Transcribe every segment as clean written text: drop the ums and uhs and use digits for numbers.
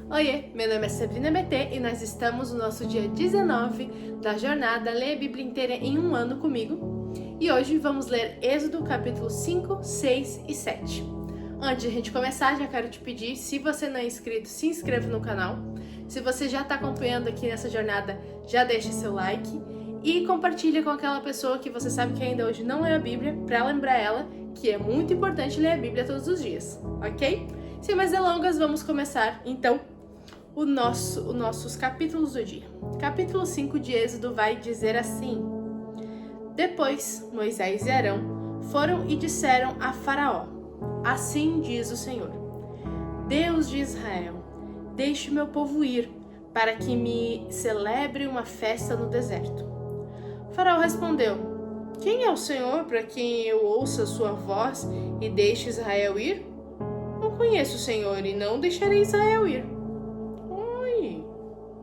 Oiê, meu nome é Sabrina BT e nós estamos no nosso dia 19 da jornada Leia a Bíblia inteira em um ano comigo. E hoje vamos ler Êxodo capítulo 5, 6 e 7. Antes de a gente começar, já quero te pedir, se você não é inscrito, se inscreva no canal. Se você já está acompanhando aqui nessa jornada, já deixe seu like e compartilha com aquela pessoa que você sabe que ainda hoje não lê a Bíblia, para lembrar ela que é muito importante ler a Bíblia todos os dias, ok? Sem mais delongas, vamos começar então os nossos capítulos do dia. Capítulo 5 de Êxodo vai dizer assim: Depois Moisés e Arão foram e disseram a Faraó: Assim diz o Senhor, Deus de Israel, deixe meu povo ir, para que me celebre uma festa no deserto. Faraó respondeu: Quem é o Senhor para quem eu ouça sua voz e deixe Israel ir? Não conheço o Senhor e não deixarei Israel ir.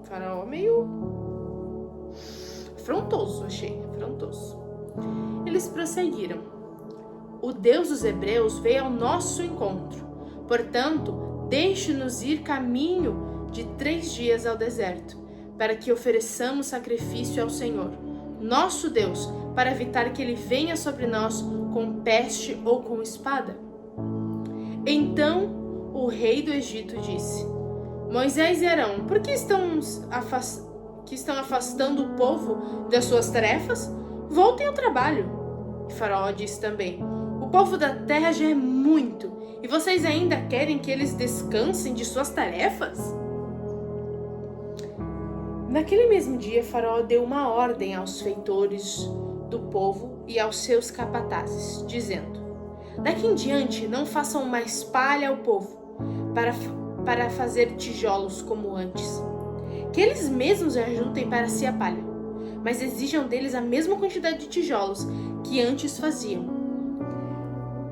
Faraó meio afrontoso, achei, afrontoso. Eles prosseguiram: O Deus dos Hebreus veio ao nosso encontro. Portanto, deixe-nos ir caminho de 3 dias ao deserto, para que ofereçamos sacrifício ao Senhor, nosso Deus, para evitar que ele venha sobre nós com peste ou com espada. Então o rei do Egito disse: Moisés e Arão, por que estão afastando o povo das suas tarefas? Voltem ao trabalho. E Faraó disse também: O povo da terra já é muito, e vocês ainda querem que eles descansem de suas tarefas? Naquele mesmo dia, Faraó deu uma ordem aos feitores do povo e aos seus capatazes, dizendo: Daqui em diante não façam mais palha ao povo, para fazer tijolos como antes. Que eles mesmos ajuntem para si a palha, mas exijam deles a mesma quantidade de tijolos que antes faziam.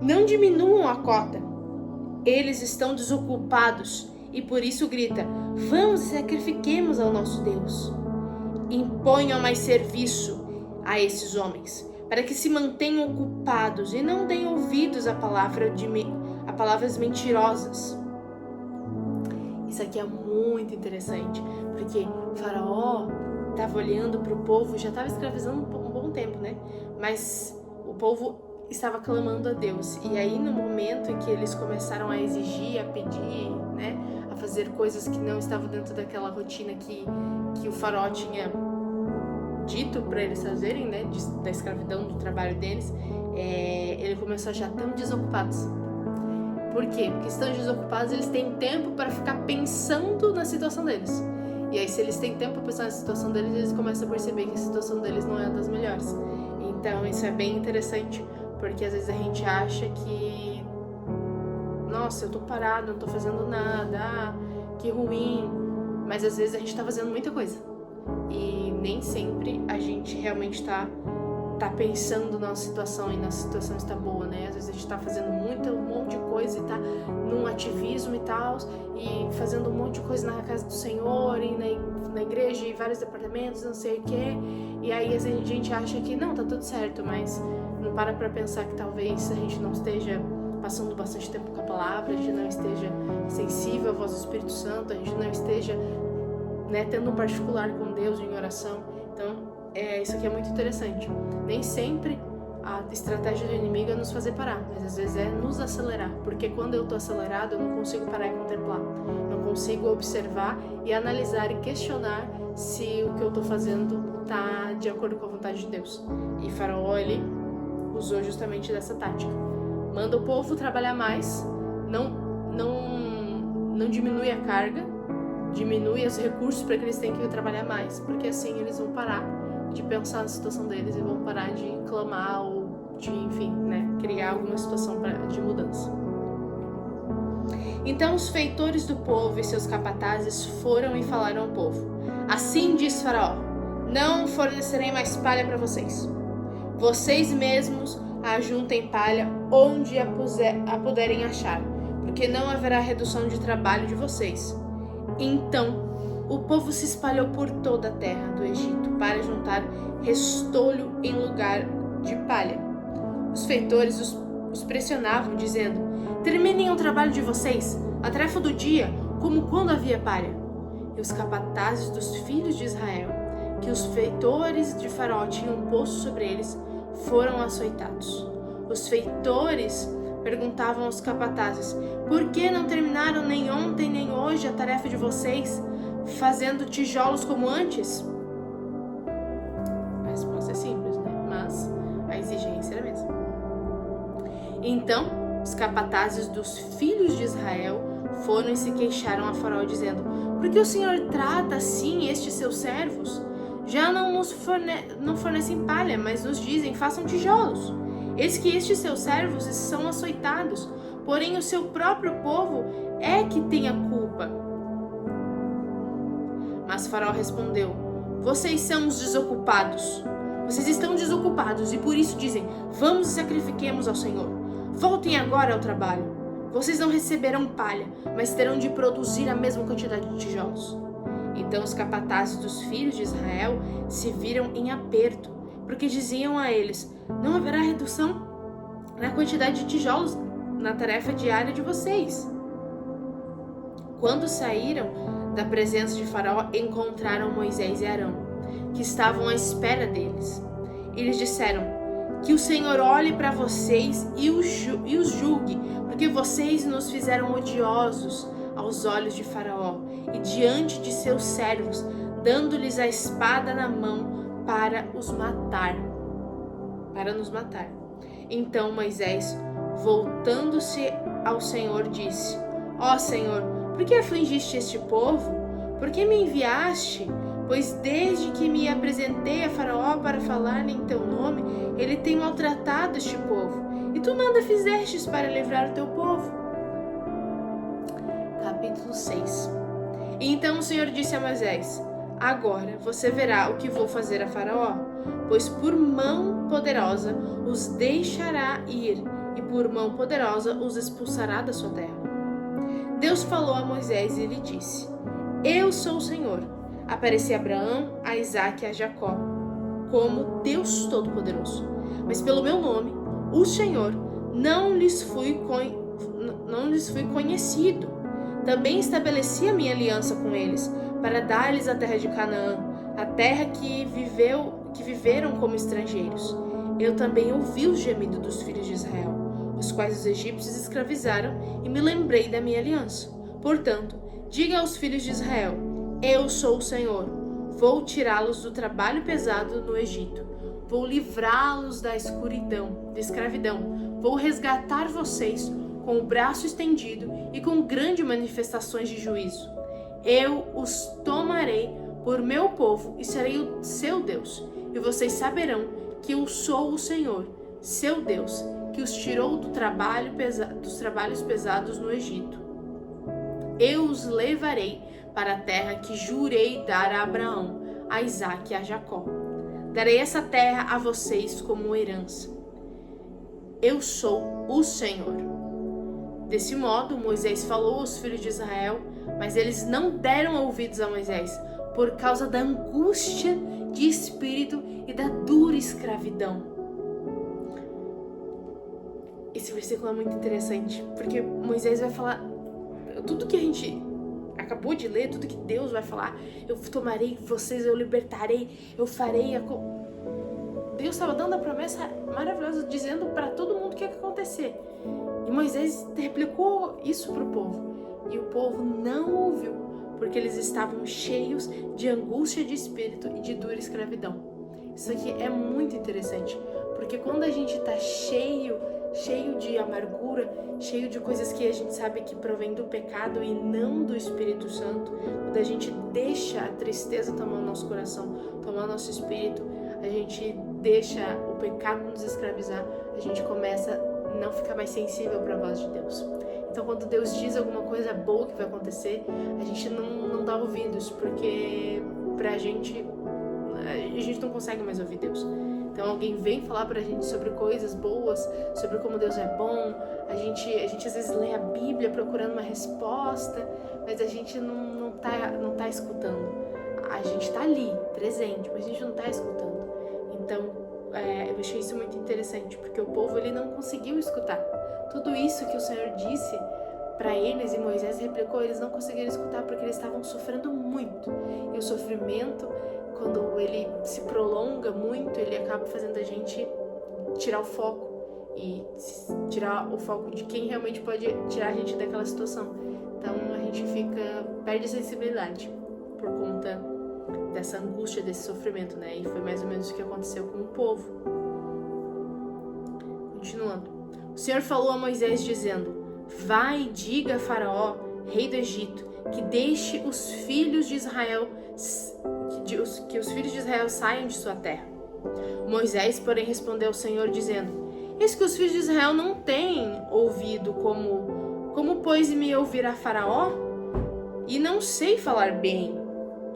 Não diminuam a cota. Eles estão desocupados e por isso grita: Vamos e sacrifiquemos ao nosso Deus. Imponham mais serviço a esses homens, para que se mantenham ocupados e não deem ouvidos a palavras mentirosas. Isso aqui é muito interessante, porque o Faraó estava olhando para o povo, já estava escravizando um bom tempo, né? Mas o povo estava clamando a Deus. E aí, no momento em que eles começaram a exigir, a pedir, né? A fazer coisas que não estavam dentro daquela rotina que o Faraó tinha dito para eles fazerem, né? Da escravidão, do trabalho deles, ele começou a achar tão desocupados. Por quê? Porque estão desocupados, eles têm tempo para ficar pensando na situação deles. E aí, se eles têm tempo para pensar na situação deles, eles começam a perceber que a situação deles não é das melhores. Então, isso é bem interessante, porque às vezes a gente acha que, nossa, eu tô parado, não tô fazendo nada, que ruim. Mas às vezes a gente tá fazendo muita coisa. E nem sempre a gente realmente tá pensando na situação e na situação está boa, né? Às vezes a gente tá fazendo um monte de coisa e tá num ativismo e tal, e fazendo um monte de coisa na casa do Senhor e na igreja e vários departamentos, não sei o quê. E aí a gente acha que não, tá tudo certo, mas não para pra pensar que talvez a gente não esteja passando bastante tempo com a palavra, a gente não esteja sensível à voz do Espírito Santo, a gente não esteja, né, tendo um particular com Deus em oração. Então, isso aqui é muito interessante. Nem sempre a estratégia do inimigo é nos fazer parar, mas às vezes é nos acelerar, porque quando eu tô acelerado eu não consigo parar e contemplar, não consigo observar e analisar e questionar se o que eu tô fazendo tá de acordo com a vontade de Deus. E Faraó, ele usou justamente dessa tática. Manda o povo trabalhar mais, não diminui a carga, diminui os recursos para que eles tenham que trabalhar mais, porque assim eles vão parar de pensar na situação deles e vão parar de clamar ou de, enfim, né, criar alguma situação de mudança. Então os feitores do povo e seus capatazes foram e falaram ao povo: Assim diz Faraó, não fornecerei mais palha para vocês. Vocês mesmos ajuntem palha onde a puderem achar, porque não haverá redução de trabalho de vocês. Então o povo se espalhou por toda a terra do Egito para juntar restolho em lugar de palha. Os feitores os pressionavam, dizendo: Terminem o trabalho de vocês. A tarefa do dia como quando havia palha. E os capatazes dos filhos de Israel, que os feitores de Faraó tinham posto sobre eles, foram açoitados. Os feitores perguntavam aos capatazes: por que não terminaram nem ontem nem hoje a tarefa de vocês, fazendo tijolos como antes? A resposta é simples, né? Mas a exigência era a mesma. Então, os capatazes dos filhos de Israel foram e se queixaram a Faraó, dizendo: por que o Senhor trata assim estes seus servos? Já não nos fornecem palha, mas nos dizem: façam tijolos. Eis que estes seus servos são açoitados, porém o seu próprio povo é que tem a culpa. Mas Faraó respondeu: vocês são os desocupados. Vocês estão desocupados e por isso dizem: vamos e sacrifiquemos ao Senhor. Voltem agora ao trabalho. Vocês não receberão palha, mas terão de produzir a mesma quantidade de tijolos. Então os capatazes dos filhos de Israel se viram em aperto, porque diziam a eles: não haverá redução na quantidade de tijolos na tarefa diária de vocês. Quando saíram da presença de Faraó, encontraram Moisés e Arão, que estavam à espera deles. Eles disseram: que o Senhor olhe para vocês e os julgue, porque vocês nos fizeram odiosos aos olhos de Faraó e diante de seus servos, dando-lhes a espada na mão para nos matar. Então Moisés, voltando-se ao Senhor, disse: ó Senhor, por que afligiste este povo? Por que me enviaste? Pois desde que me apresentei a Faraó para falar em teu nome, ele tem maltratado este povo, e tu nada fizestes para livrar o teu povo. Capítulo 6. E então o Senhor disse a Moisés: agora você verá o que vou fazer a Faraó, pois por mão poderosa os deixará ir, e por mão poderosa os expulsará da sua terra. Deus falou a Moisés e lhe disse: eu sou o Senhor. Apareci a Abraão, a Isaque e a Jacó como Deus Todo-Poderoso. Mas pelo meu nome, o Senhor, não lhes fui conhecido. Também estabeleci a minha aliança com eles, para dar-lhes a terra de Canaã, a terra que viveram como estrangeiros. Eu também ouvi o gemido dos filhos de Israel, os quais os egípcios escravizaram, e me lembrei da minha aliança. Portanto, diga aos filhos de Israel: eu sou o Senhor. Vou tirá-los do trabalho pesado no Egito. Vou livrá-los da escravidão. Vou resgatar vocês com o braço estendido e com grandes manifestações de juízo. Eu os tomarei por meu povo e serei o seu Deus. E vocês saberão que eu sou o Senhor, seu Deus, que os tirou dos trabalhos pesados no Egito. Eu os levarei para a terra que jurei dar a Abraão, a Isaque e a Jacó. Darei essa terra a vocês como herança. Eu sou o Senhor. Desse modo, Moisés falou aos filhos de Israel, mas eles não deram ouvidos a Moisés, por causa da angústia de espírito e da dura escravidão. Esse versículo é muito interessante, porque Moisés vai falar tudo que a gente acabou de ler, tudo que Deus vai falar: eu tomarei vocês, eu libertarei, eu farei. Deus estava dando a promessa maravilhosa, dizendo para todo mundo o que ia acontecer. E Moisés replicou isso para o povo. E o povo não ouviu, porque eles estavam cheios de angústia de espírito e de dura escravidão. Isso aqui é muito interessante, porque quando a gente está cheio de amargura, cheio de coisas que a gente sabe que provém do pecado e não do Espírito Santo, quando a gente deixa a tristeza tomar o nosso coração, tomar o nosso espírito, a gente deixa o pecado nos escravizar, a gente começa a não ficar mais sensível para a voz de Deus. Então, quando Deus diz alguma coisa boa que vai acontecer, a gente não dá ouvidos, porque a gente não consegue mais ouvir Deus. Então alguém vem falar pra gente sobre coisas boas, sobre como Deus é bom, a gente às vezes lê a Bíblia procurando uma resposta, mas a gente não tá escutando. A gente tá ali, presente, mas a gente não tá escutando. Então eu achei isso muito interessante, porque o povo ele não conseguiu escutar. Tudo isso que o Senhor disse para eles, e Moisés replicou, eles não conseguiram escutar porque eles estavam sofrendo muito. E o sofrimento, quando ele se prolonga muito, ele acaba fazendo a gente tirar o foco e tirar o foco de quem realmente pode tirar a gente daquela situação. Então a gente perde a sensibilidade por conta dessa angústia, desse sofrimento, né? E foi mais ou menos o que aconteceu com o povo. Continuando. O Senhor falou a Moisés dizendo: vai, diga a Faraó, rei do Egito, que deixe os filhos de Israel, que os filhos de Israel saiam de sua terra. Moisés, porém, respondeu ao Senhor dizendo: eis que os filhos de Israel não têm ouvido, como pois me ouvirá Faraó? E não sei falar bem.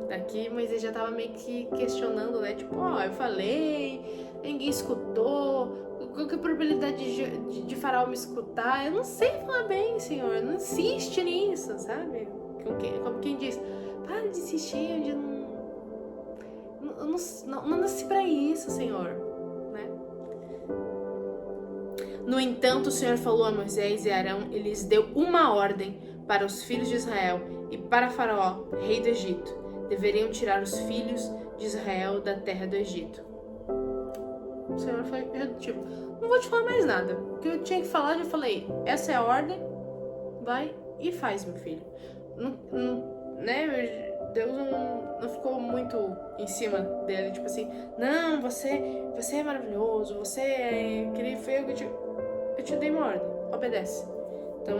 Daqui Moisés já estava meio que questionando, né? Tipo, eu falei, ninguém escutou. Qual que é a probabilidade de Faraó me escutar? Eu não sei falar bem, Senhor. Não insiste nisso, sabe? Como quem diz, para de insistir, eu não nasci pra isso, Senhor. Né? No entanto, o Senhor falou a Moisés e Arão e lhes deu uma ordem para os filhos de Israel e para Faraó, rei do Egito. Deveriam tirar os filhos de Israel da terra do Egito. O Senhor foi tipo, não vou te falar mais nada. O que eu tinha que falar, já falei. Essa é a ordem. Vai e faz, meu filho. Né? Deus não ficou muito em cima dele, tipo assim, não, você é maravilhoso, você é incrível, eu te dei uma ordem, obedece. Então,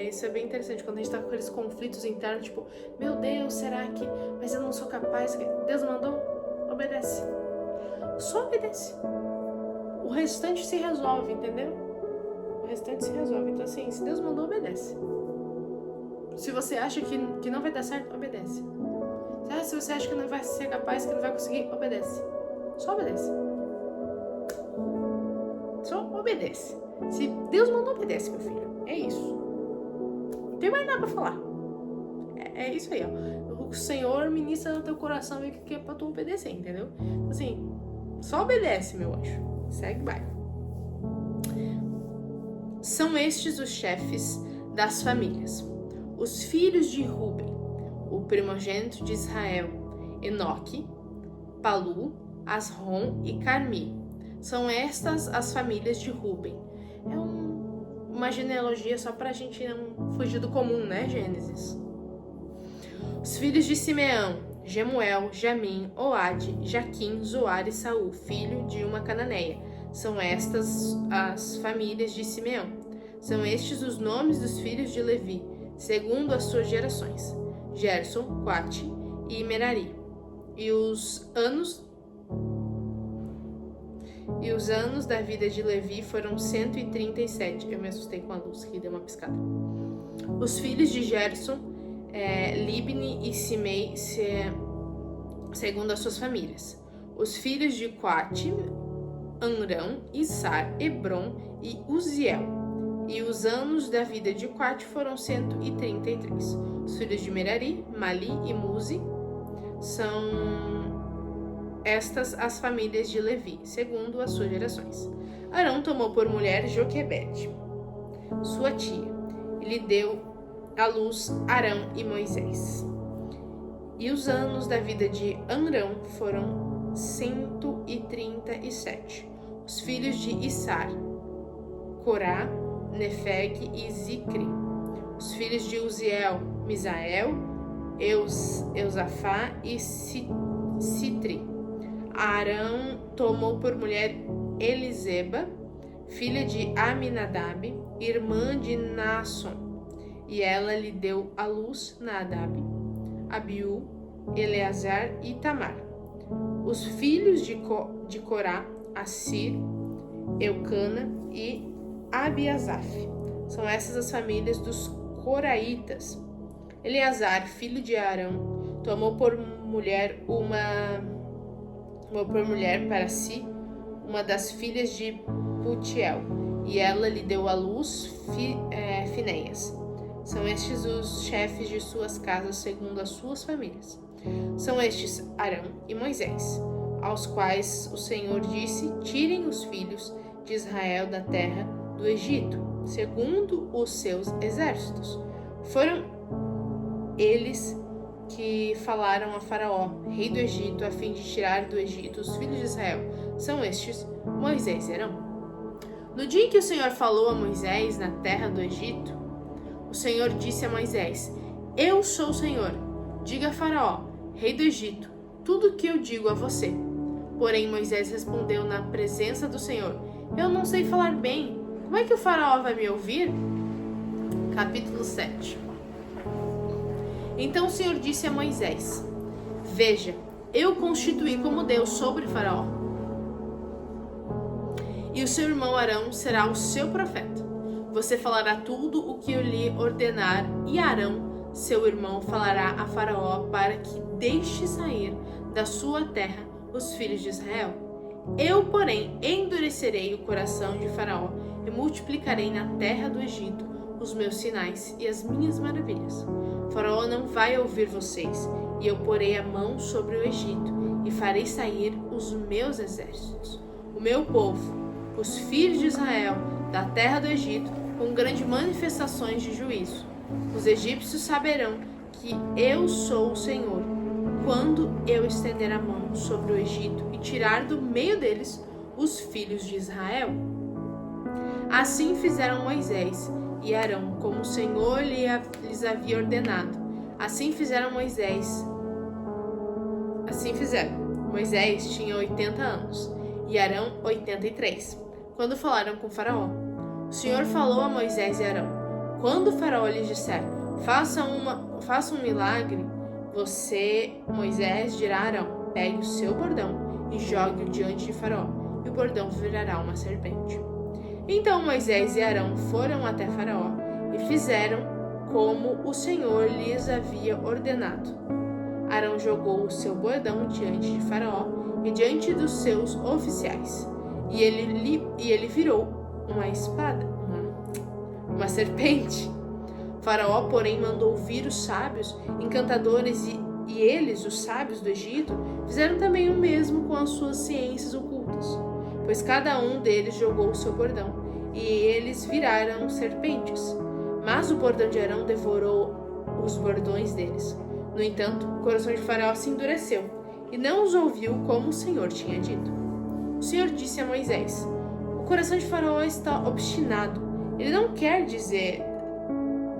isso é bem interessante, quando a gente tá com aqueles conflitos internos, tipo, meu Deus, será que, mas eu não sou capaz, Deus mandou, obedece. Só obedece. O restante se resolve, entendeu? O restante se resolve. Então, assim, se Deus mandou, obedece. Se você acha que não vai dar certo, obedece. Se você acha que não vai ser capaz, que não vai conseguir, obedece. Só obedece. Só obedece. Se Deus mandou, obedece, meu filho. É isso. Não tem mais nada pra falar. É isso aí, ó. O Senhor ministra no teu coração e que é pra tu obedecer, entendeu? Assim, só obedece, meu anjo. Segue, vai. São estes os chefes das famílias. Os filhos de Ruben, o primogênito de Israel, Enoque, Palu, Asrom e Carmi. São estas as famílias de Ruben. É uma genealogia só pra gente não fugir do comum, né, Gênesis? Os filhos de Simeão, Jemuel, Jamim, Oade, Jaquim, Zoar e Saul, filho de uma cananeia. São estas as famílias de Simeão. São estes os nomes dos filhos de Levi, segundo as suas gerações: Gerson, Coate e Merari. E os anos da vida de Levi foram 137. Eu me assustei com a luz que deu uma piscada. Os filhos de Gerson, Libni e Simei, segundo as suas famílias. Os filhos de Coate, Amrão, Issar, Hebron e Uziel. E os anos da vida de Coate foram 133. Os filhos de Merari, Mali e Muzi. São estas as famílias de Levi, segundo as suas gerações. Arão tomou por mulher Joquebede, sua tia, e lhe deu à luz Arão e Moisés. E os anos da vida de Amrão foram 137. Os filhos de Issar, Corá, Nefeg e Zicri. Os filhos de Uziel, Misael, Eusafá e Citri. Arão tomou por mulher Eliseba, filha de Aminadab, irmã de Naasson, e ela lhe deu à luz Nadab, Abiú, Eleazar e Tamar. Os filhos de Corá, Assir, Eucana e Abiasaf. São essas as famílias dos coraitas. Eleazar, filho de Arão, tomou por mulher para si uma das filhas de Putiel, e ela lhe deu à luz Finéias. São estes os chefes de suas casas segundo as suas famílias. São estes Arão e Moisés, aos quais o Senhor disse: tirem os filhos de Israel da terra do Egito. segundo os seus exércitos. Foram eles que falaram a Faraó, rei do Egito, a fim de tirar do Egito os filhos de Israel. São estes Moisés e Arão. No dia em que o Senhor falou a Moisés na terra do Egito, o Senhor disse a Moisés: Eu sou o Senhor. Diga a Faraó, rei do Egito, tudo o que eu digo a você. Porém, Moisés respondeu na presença do Senhor: Eu não sei falar bem. Como é que o Faraó vai me ouvir? Capítulo 7. Então o Senhor disse a Moisés: Veja, eu constituí como Deus sobre Faraó, e o seu irmão Arão será o seu profeta. Você falará tudo o que eu lhe ordenar, e Arão, seu irmão, falará a Faraó para que deixe sair da sua terra os filhos de Israel. Eu, porém, endurecerei o coração de Faraó e multiplicarei na terra do Egito os meus sinais e as minhas maravilhas. Faraó não vai ouvir vocês, e eu porei a mão sobre o Egito e farei sair os meus exércitos, o meu povo, os filhos de Israel, da terra do Egito, com grandes manifestações de juízo. Os egípcios saberão que eu sou o Senhor, quando eu estender a mão sobre o Egito e tirar do meio deles os filhos de Israel. Assim fizeram Moisés e Arão, como o Senhor lhes havia ordenado. Assim fizeram. Moisés tinha 80 anos e Arão 83, quando falaram com Faraó. O Senhor falou a Moisés e Arão: Quando Faraó lhes disser, faça um milagre, você, Moisés, dirá a Arão: pegue o seu bordão e jogue-o diante de Faraó, e o bordão virará uma serpente. Então Moisés e Arão foram até Faraó e fizeram como o Senhor lhes havia ordenado. Arão jogou o seu bordão diante de Faraó e diante dos seus oficiais, e ele virou uma serpente. Faraó, porém, mandou vir os sábios, encantadores, e eles, os sábios do Egito, fizeram também o mesmo com as suas ciências ocultas, pois cada um deles jogou o seu bordão, e eles viraram serpentes. Mas o bordão de Arão devorou os bordões deles. No entanto, o coração de Faraó se endureceu, e não os ouviu como o Senhor tinha dito. O Senhor disse a Moisés: O coração de Faraó está obstinado. Ele não quer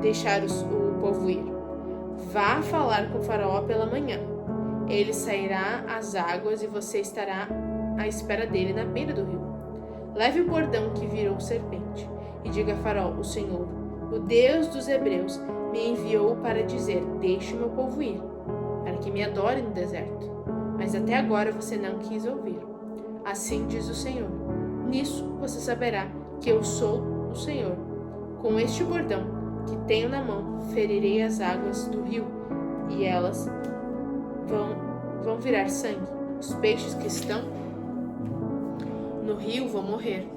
deixar o povo ir. Vá falar com Faraó pela manhã. Ele sairá às águas e você estará à espera dele na beira do rio. Leve o bordão que virou serpente e diga a Faraó: O Senhor, o Deus dos Hebreus, me enviou para dizer: Deixe o meu povo ir, para que me adore no deserto. Mas até agora você não quis ouvir. Assim diz o Senhor: Nisso você saberá que eu sou o Senhor. Com este bordão que tenho na mão, ferirei as águas do rio, e elas vão virar sangue. Os peixes que estão no rio vão morrer.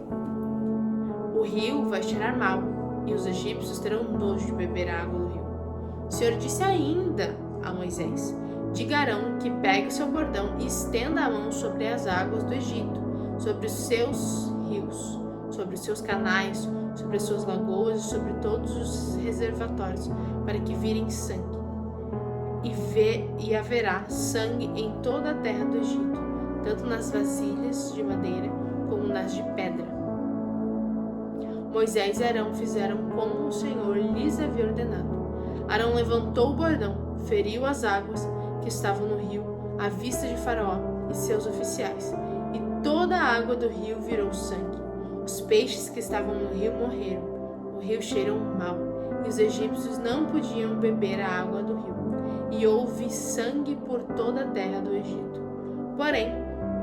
O rio vai cheirar mal, e os egípcios terão nojo de beber a água do rio. O Senhor disse ainda a Moisés: Diga a Arão que pegue o seu bordão e estenda a mão sobre as águas do Egito, sobre os seus rios, sobre os seus canais, sobre as suas lagoas e sobre todos os reservatórios, para que virem sangue. E haverá sangue em toda a terra do Egito, tanto nas vasilhas de madeira como nas de pedra. Moisés e Arão fizeram como o Senhor lhes havia ordenado. Arão levantou o bordão, feriu as águas que estavam no rio, à vista de Faraó e seus oficiais, e toda a água do rio virou sangue. Os peixes que estavam no rio morreram. O rio cheirou mal, e os egípcios não podiam beber a água do rio. E houve sangue por toda a terra do Egito. Porém,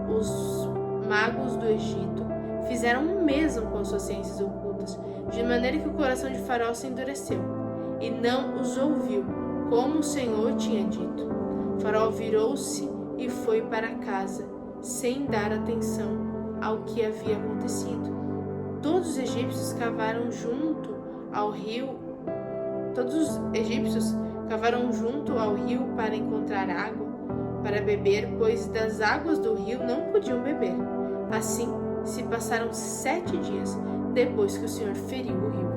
os magos do Egito fizeram o mesmo com suas ciências ocultas, de maneira que o coração de Faraó se endureceu, e não os ouviu, como o Senhor tinha dito. Faraó virou-se e foi para casa, sem dar atenção ao que havia acontecido. Todos os egípcios cavaram junto ao rio para encontrar água para beber, pois das águas do rio não podiam beber. Assim se passaram 7 dias, depois que o Senhor feriu o rio.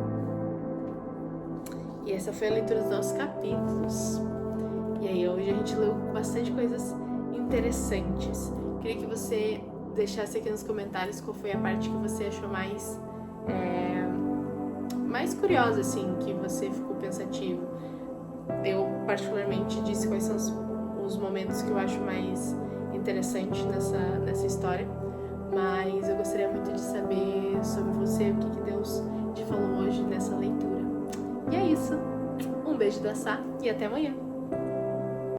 E essa foi a leitura dos nossos capítulos. E aí hoje a gente leu bastante coisas interessantes. Queria que você deixasse aqui nos comentários qual foi a parte que você achou mais curiosa, assim, que você ficou pensativo. Eu particularmente disse quais são os momentos que eu acho mais interessantes nessa história, mas eu gostaria muito de saber sobre você, o que Deus te falou hoje nessa leitura. E é isso. Um beijo do Assá e até amanhã.